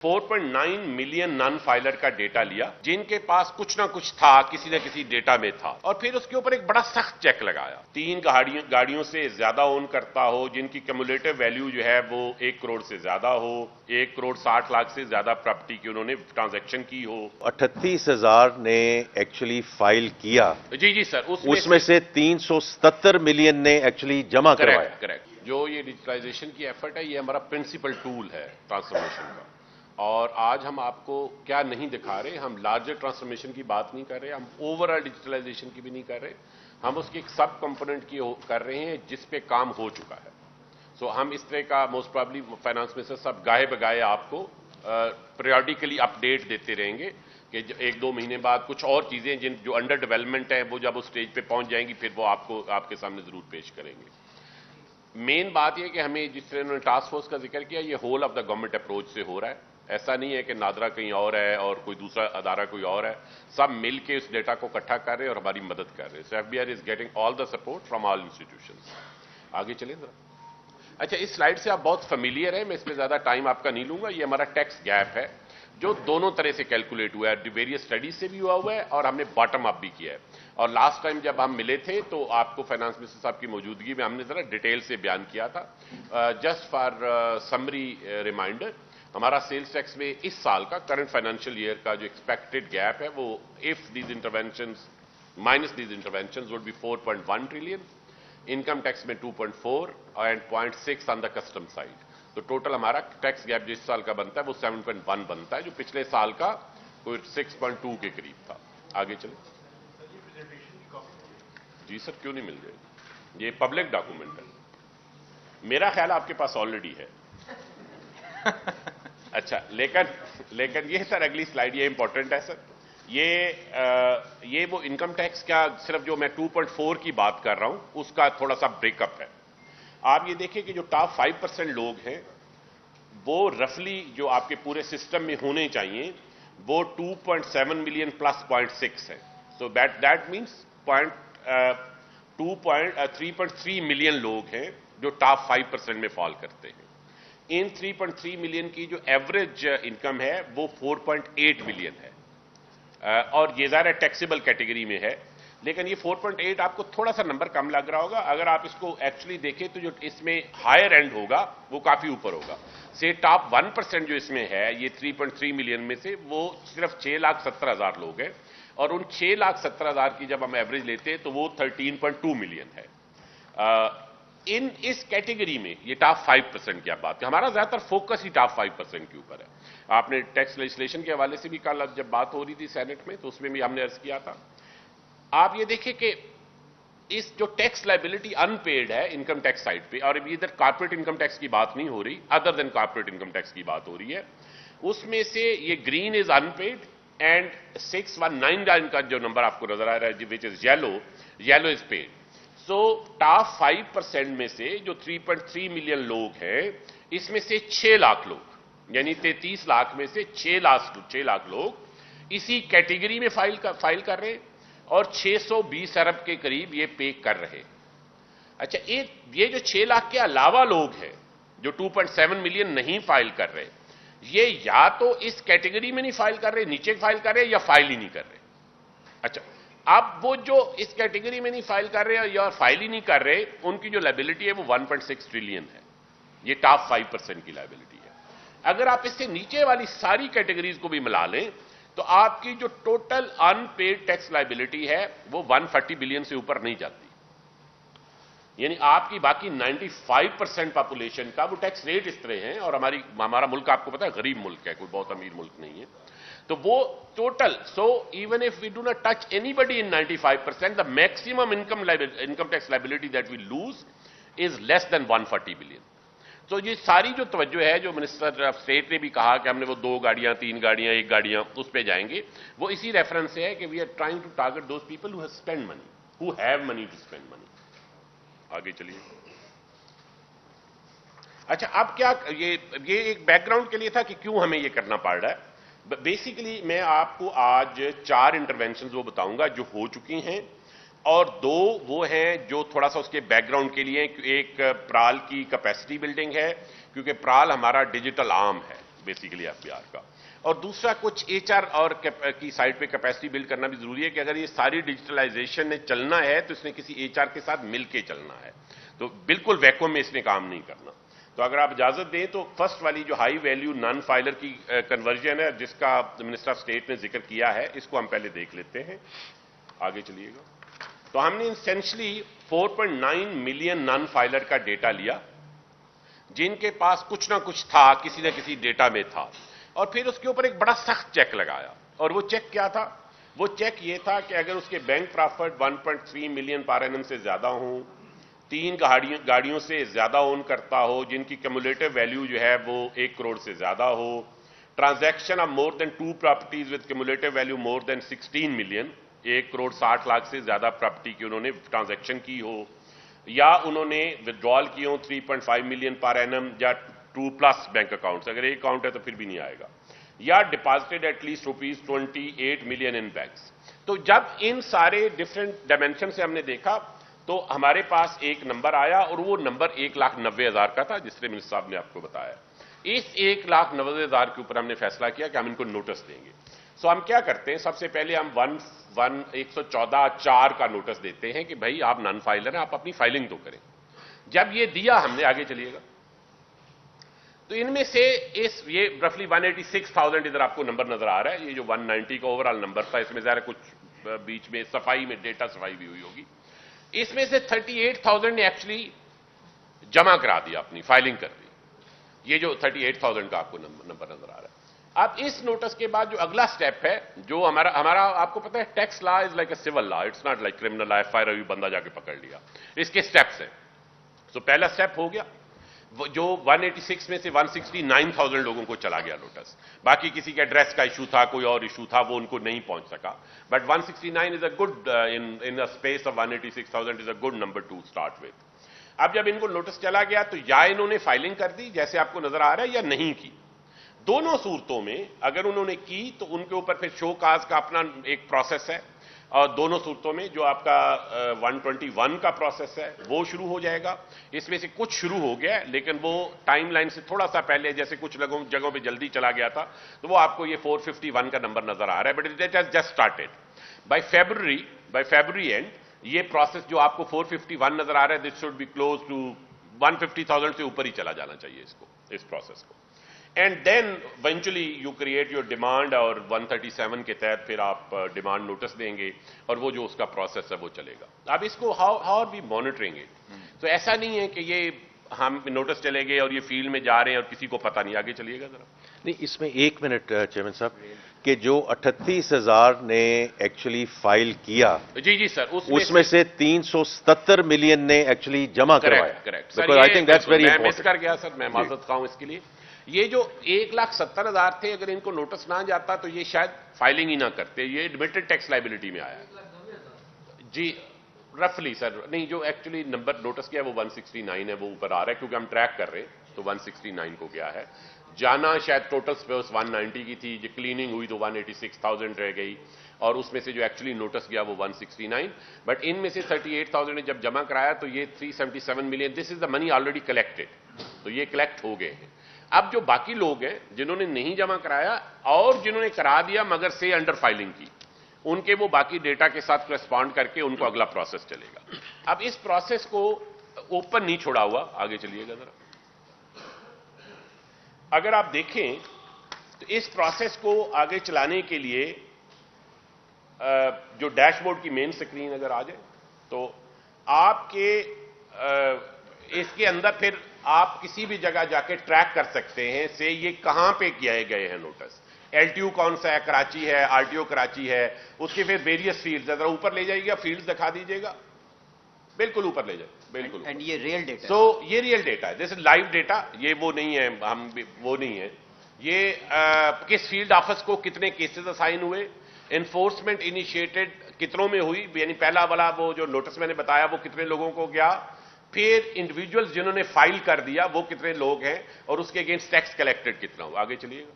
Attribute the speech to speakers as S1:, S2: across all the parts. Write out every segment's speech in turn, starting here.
S1: 4.9 million non filer का data लिया, जिनके पास कुछ ना कुछ था, किसी न किसी डेटा में था, और फिर उसके ऊपर एक बड़ा सख्त चेक लगाया। 3 गाड़ियों से ज्यादा ओन करता हो, जिनकी क्यूमुलेटिव वैल्यू जो है वो 1 करोड़ से ज्यादा हो, 1 करोड़ 60 लाख से ज्यादा प्रॉपर्टी की उन्होंने ट्रांजैक्शन की हो।
S2: 38,000 ने एक्चुअली फाइल किया।
S1: जी सर,
S2: उसमें से 377 मिलियन ने एक्चुअली जमा करवाया।
S1: करेक्ट। जो ये डिजिटलाइजेशन की एफर्ट है, ये हमारा प्रिंसिपल टूल है ट्रांसफॉर्मेशन का। और आज हम आपको क्या नहीं दिखा रहे, हम लार्जर ट्रांसफॉर्मेशन की बात नहीं कर रहे, हम ओवरऑल डिजिटलाइजेशन की भी नहीं कर रहे, हम उसकी एक सब कंपोनेंट की कर रहे हैं जिस पे काम हो चुका है। सो हम इस तरह का मोस्ट प्रॉब्ली फाइनेंस मिनिस्टर सब गाहे बगाए आपको पीरियडिकली अपडेट देते रहेंगे कि 1-2 महीने बाद कुछ और चीजें जो अंडर डेवलपमेंट है, वो जब उस स्टेज पे पहुंच जाएंगी, फिर वो आपको आपके सामने जरूर पेश करेंगे। मेन बात यह कि हमें जिस तरह उन्होंने टास्क फोर्स का जिक्र किया, ये whole of the government approach से हो रहा है। ऐसा नहीं है कि नादरा कहीं और है और कोई दूसरा अदारा कोई और है, सब मिलके इस डेटा को इकट्ठा कर रहे हैं और हमारी मदद कर रहे हैं। So FBR is getting all the support from all institutions. आगे चलें जरा। अच्छा, इस स्लाइड से आप बहुत फेमिलियर है, मैं इसमें ज्यादा टाइम आपका नहीं लूंगा। ये हमारा टैक्स गैप है जो दोनों तरह से कैलकुलेट हुआ है, वेरियस स्टडीज से भी हुआ है और हमने बॉटम अप भी किया है। और लास्ट टाइम जब हम मिले थे तो आपको फाइनेंस मिनिस्टर साहब की मौजूदगी में हमने जरा डिटेल से बयान किया था। जस्ट फॉर समरी रिमाइंडर, हमारा सेल्स टैक्स में इस साल का करंट फाइनेंशियल ईयर का जो एक्सपेक्टेड गैप है वो if these interventions minus these interventions would be 4.1 trillion, income tax में 2.4 and 0.6 on the custom side. तो टोटल हमारा टैक्स गैप जो इस साल का बनता है वो 7.1 बनता है, जो पिछले साल का कोई 6.2 के करीब था। आगे चले। जी सर, क्यों नहीं मिल जाएगी, ये पब्लिक डॉक्यूमेंट है, मेरा ख्याल आपके पास ऑलरेडी है। अच्छा, लेकिन ये सर अगली स्लाइड ये इंपॉर्टेंट है सर। ये वो इनकम टैक्स का सिर्फ जो मैं 2.4 की बात कर रहा हूं उसका थोड़ा सा ब्रेकअप है। आप ये देखिए कि जो टॉप 5% लोग हैं वो रफली जो आपके पूरे सिस्टम में होने चाहिए वो 2.7 मिलियन प्लस 0.6 है। सो दैट मीन्स 3.3 मिलियन लोग हैं जो टॉप 5% में फॉल करते हैं। इन 3.3 मिलियन की जो एवरेज इनकम है वो 4.8 मिलियन है, और ये ज़ाहिर टैक्सेबल कैटेगरी में है। लेकिन ये 4.8 आपको थोड़ा सा नंबर कम लग रहा होगा। अगर आप इसको एक्चुअली देखें तो जो इसमें हायर एंड होगा वो काफी ऊपर होगा। से टॉप 1% जो इसमें है, ये 3.3 मिलियन में से वो सिर्फ 6,70,000 लोग हैं, और उन 6,70,000 की जब हम एवरेज लेते हैं तो वो 13.2 मिलियन है। इस कैटेगरी में ये टॉप 5% की आप बात, हमारा ज्यादातर फोकस ही टॉप 5% के ऊपर है। आपने टैक्स लेजिस्लेशन के हवाले से भी कल जब बात हो रही थी सेनेट में, तो उसमें भी हमने अर्ज किया था। आप ये देखिए कि इस जो टैक्स लायबिलिटी अनपेड है इनकम टैक्स साइड पे, और इधर कॉर्पोरेट इनकम टैक्स की बात नहीं हो रही, other than corporate income tax की बात हो रही है, उसमें से ये ग्रीन इज अनपेड एंड 619 का जो नंबर आपको नजर आ रहा है which is yellow is paid. So top 5% में से जो 3.3 मिलियन लोग हैं, इसमें से 6 लाख लोग यानी 33 लाख में से 6 लाख लोग इसी कैटेगरी में फाइल कर रहे हैं, और 620 अरब के करीब ये पे कर रहे। अच्छा, ये जो 6 लाख के अलावा लोग हैं जो 2.7 मिलियन नहीं फाइल कर रहे, ये या तो इस कैटेगरी में नहीं फाइल कर रहे, नीचे फाइल कर रहे, या फाइल ही नहीं कर रहे। अच्छा, अब वो जो इस कैटेगरी में नहीं फाइल कर रहे या फाइल ही नहीं कर रहे, उनकी जो लायबिलिटी है वो 1.6 ट्रिलियन है। ये टॉप 5% की लायबिलिटी है। अगर आप इससे नीचे वाली सारी कैटेगरीज को भी मिला लें तो आपकी जो टोटल अनपेड टैक्स लायबिलिटी है वो 140 बिलियन से ऊपर नहीं जाती। यानी आपकी बाकी 95% पॉपुलेशन का वो टैक्स रेट इस तरह है, और हमारा मुल्क आपको पता है गरीब मुल्क है, कोई बहुत अमीर मुल्क नहीं है, तो वो total, so even if we do not touch anybody in 95%, the maximum income tax liability that we lose is less than 140 billion. तो ये सारी जो तवज्जो है, जो मिनिस्टर ऑफ स्टेट ने भी कहा कि हमने वो 2 गाड़ियां 3 गाड़ियां 1 गाड़ियां उस पे जाएंगे, वो इसी रेफरेंस से है कि we are trying to target those people who spend money, who have money to spend money. आगे चलिए। अच्छा, अब क्या ये एक बैकग्राउंड के लिए था कि क्यों हमें ये करना पड़ रहा है। बेसिकली मैं आपको आज 4 इंटरवेंशंस वो बताऊंगा जो हो चुकी हैं, और 2 वो हैं जो थोड़ा सा उसके बैकग्राउंड के लिए। एक प्राल की कैपेसिटी बिल्डिंग है, क्योंकि प्राल हमारा डिजिटल आर्म है, बेसिकली एफबीआर का। और दूसरा कुछ एचआर और की साइड पे कैपेसिटी बिल्ड करना भी जरूरी है कि अगर ये सारी डिजिटलाइजेशन ने चलना है तो इसने किसी एचआर के साथ मिलके चलना है, तो बिल्कुल वैक्यूम में इसने काम नहीं करना। तो अगर आप इजाजत दें तो फर्स्ट वाली जो हाई वैल्यू नॉन फाइलर की कन्वर्जन है जिसका मिनिस्टर ऑफ स्टेट ने जिक्र किया है, इसको हम पहले देख लेते हैं, आगे चलिएगा। तो हमने एसेंशियली 4.9 मिलियन नॉन फाइलर का डेटा लिया जिनके पास कुछ ना कुछ था, किसी ना किसी डेटा में था, और फिर उसके ऊपर एक बड़ा सख्त चेक लगाया। और वो चेक क्या था? वो चेक ये था कि अगर उसके bank profit 1.3 million per annum से ज्यादा हो, 3 गाड़ियों से ज्यादा ओन करता हो, जिनकी क्यूमुलेटिव वैल्यू जो है वो 1 करोड़ से ज्यादा हो, transaction of more than 2 properties with cumulative value more than 16 million, 1 crore 60 lakh से ज्यादा प्रॉपर्टी की उन्होंने ट्रांजैक्शन की हो, या उन्होंने विड्रॉल किए हो 3.5 मिलियन पर एनम या 2+ बैंक अकाउंट्स, अगर एक अकाउंट है तो फिर भी नहीं आएगा, या deposited at least ₹28 million in banks. तो जब इन सारे डिफरेंट डायमेंशन से हमने देखा तो हमारे पास एक नंबर आया, और वो नंबर 1,90,000 का था, जिसने मिनिस्टर साहब ने आपको बताया। इस 1,90,000 के ऊपर हमने फैसला किया कि हम इनको नोटिस देंगे। सो हम क्या करते हैं, सबसे पहले हम 114(4) का नोटिस देते हैं कि भाई आप नॉन फाइलर हैं, आप अपनी फाइलिंग तो करें। जब ये दिया हमने, आगे चलिएगा, तो इनमें से ये रफली 186,000 इधर आपको नंबर नजर आ रहा है, ये जो 190 का ओवरऑल नंबर था, इसमें जरा कुछ बीच में सफाई में डेटा सफाई भी हुई होगी। इसमें से 38,000 ने एक्चुअली जमा करा दिया, अपनी फाइलिंग कर दी। ये जो 38,000 का आपको नंबर नजर आ रहा है। अब इस नोटिस के बाद जो अगला स्टेप है, जो हमारा आपको पता है, tax law is like a civil law, it's not like criminal law, FIR अभी बंदा जाके पकड़ लिया। इसके स्टेप्स हैं। तो पहला स्टेप हो गया, जो 186 में से 169,000 लोगों को चला गया नोटिस। बाकी किसी के एड्रेस का इशू था, कोई और इशू था, वो उनको नहीं पहुंच सका। But 169 is a good, in a space of 186,000 is a good number two start with. अब जब इनको नोटिस चला गया तो या इन्होंने फाइलिंग कर दी जैसे आपको नजर आ रहा है, या नहीं की। दोनों सूरतों में अगर उन्होंने की तो उनके ऊपर फिर शो काज का अपना एक प्रोसेस है, और दोनों सूरतों में जो आपका 121 का प्रोसेस है वो शुरू हो जाएगा। इसमें से कुछ शुरू हो गया, लेकिन वो टाइमलाइन से थोड़ा सा पहले, जैसे कुछ जगहों पे जल्दी चला गया था, तो वो आपको ये 451 का नंबर नजर आ रहा है, but it has just started. By February end ये प्रोसेस जो आपको 451 नजर आ रहा है, this should be close to 150,000 से ऊपर ही चला जाना चाहिए इसको, इस प्रोसेस को। And then eventually you create your demand, और 137 के तहत फिर आप डिमांड नोटिस देंगे, और वो जो उसका प्रोसेस है वो चलेगा। अब इसको how are we monitoring it? तो ऐसा नहीं है कि ये हम नोटिस चले गए और ये फील्ड में जा रहे हैं और किसी को पता नहीं। आगे चलिएगा जरा।
S2: नहीं, इसमें 1 मिनट चेयरमैन साहब, कि जो 38,000 ने एक्चुअली फाइल किया,
S1: जी सर,
S2: उसमें से 377 मिलियन ने एक्चुअली जमा करवाया।
S1: Correct
S2: sir, I think that's very important.
S1: मैं मिस कर गया सर, मैं माजरत खाऊं इसके लिए। ये जो 1,70,000 थे, अगर इनको नोटिस ना जाता तो ये शायद फाइलिंग ही ना करते, ये एडमिटेड टैक्स लाइबिलिटी में आया। जी रफली सर, नहीं, जो एक्चुअली नंबर नोटिस किया वो 169 है, वो ऊपर आ रहा है क्योंकि हम ट्रैक कर रहे हैं, तो 169 को गया है। जाना शायद टोटल स्पेस 190 की थी, जो क्लीनिंग हुई तो 186,000 रह गई, और उसमें से जो एक्चुअली नोटिस गया वो 169। बट इनमें से 38,000 ने जब जमा कराया तो ये 377 million, this is the money already collected, तो ये कलेक्ट हो गए हैं। अब जो बाकी लोग हैं जिन्होंने नहीं जमा कराया और जिन्होंने करा दिया मगर से अंडर फाइलिंग की, उनके वो बाकी डेटा के साथ करेस्पॉन्ड करके उनको अगला प्रोसेस चलेगा। अब इस प्रोसेस को ओपन नहीं छोड़ा हुआ, आगे चलिएगा जरा। अगर आप देखें तो इस प्रोसेस को आगे चलाने के लिए जो डैशबोर्ड की मेन स्क्रीन अगर आ जाए तो आपके इसके अंदर फिर आप किसी भी जगह जाके ट्रैक कर सकते हैं से ये कहां पे किए गए हैं नोटिस। एलटीयू कौन सा है, कराची है, आरटीओ कराची है, उसके फिर वेरियस फील्ड्स, जरा ऊपर ले जाइएगा, फील्ड्स दिखा दीजिएगा, बिल्कुल ऊपर ले जाए, बिल्कुल।
S3: एंड ये रियल डेटा,
S1: सो ये रियल डेटा है, दिस इज लाइव डेटा, ये वो नहीं है, वो नहीं है ये। किस फील्ड ऑफिस को कितने केसेस असाइन हुए, एनफोर्समेंट इनिशिएटेड कितनों में हुई, यानी पहला वाला वो जो नोटिस मैंने बताया वो कितने लोगों को गया, फिर इंडिविजुअल्स जिन्होंने फाइल कर दिया वो कितने लोग हैं, और उसके अगेंस्ट टैक्स कलेक्टेड कितना हुआ। आगे चलिएगा।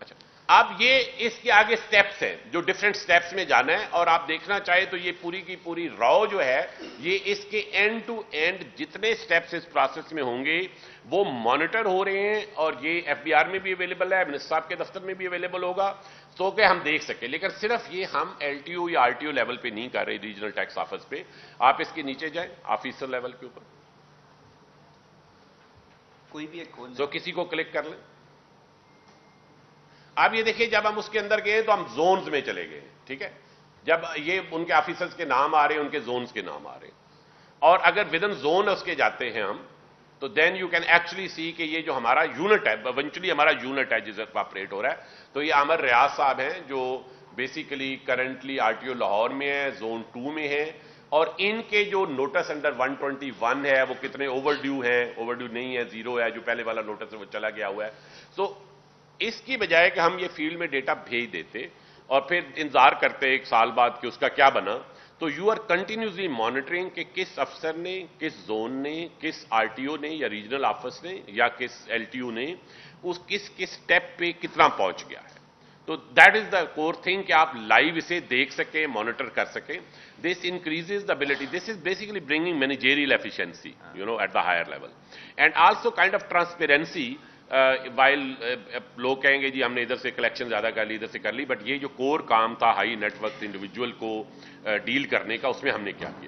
S1: अच्छा, अब ये इसके आगे स्टेप्स हैं जो डिफरेंट स्टेप्स में जाना है, और आप देखना चाहे तो ये पूरी की पूरी रॉ जो है ये इसके एंड टू एंड जितने स्टेप्स इस प्रोसेस में होंगे वो मॉनिटर हो रहे हैं, और ये एफबीआर में भी अवेलेबल है, मिनिस्टर साहब के दफ्तर में भी अवेलेबल होगा, तो कि हम देख सके। लेकिन सिर्फ ये हम एलटीओ या आरटीओ लेवल पे नहीं कर रहे, रीजनल टैक्स ऑफिस पे, आप इसके नीचे जाएं ऑफिसर लेवल के ऊपर,
S3: कोई भी एक खोल
S1: तो किसी को क्लिक कर लें। आप ये देखिए जब हम उसके अंदर गए तो हम जोन्स में चले गए, ठीक है, जब ये उनके ऑफिसर्स के नाम आ रहे हैं, उनके जोन्स के नाम आ रहे हैं, और अगर विद इन जोन उसके जाते हैं हम, तो then you can actually see कि ये जो हमारा यूनिट है, इवेंचुअली हमारा यूनिट है जिससे ऑपरेट हो रहा है, तो ये आमिर रियाज साहब हैं जो बेसिकली करंटली आरटीओ लाहौर में है, जोन 2 में है, और इनके जो नोटिस अंडर 121 है वो कितने ओवरड्यू हैं, ओवरड्यू नहीं है, जीरो है, जो पहले वाला नोटिस है वो चला गया हुआ है। सो इसकी बजाय कि हम ये फील्ड में डेटा भेज देते और फिर इंतजार करते एक साल बाद कि उसका क्या बना, तो यू आर कंटिन्यूसली मॉनिटरिंग कि किस अफसर ने, किस जोन ने, किस आरटीओ ने या रीजनल ऑफिस ने या किस एलटीयू ने उस किस किस स्टेप पे कितना पहुंच गया है। तो that is the core thing कि आप लाइव इसे देख सकें, मॉनिटर कर सकें। This increases the ability, this is basically bringing managerial efficiency at the higher level, and also kind of transparency. While लोग कहेंगे जी हमने इधर से कलेक्शन ज्यादा कर ली, इधर से कर ली, बट ये जो कोर काम था हाई नेटवर्क इंडिविजुअल को डील करने का, उसमें हमने क्या किया।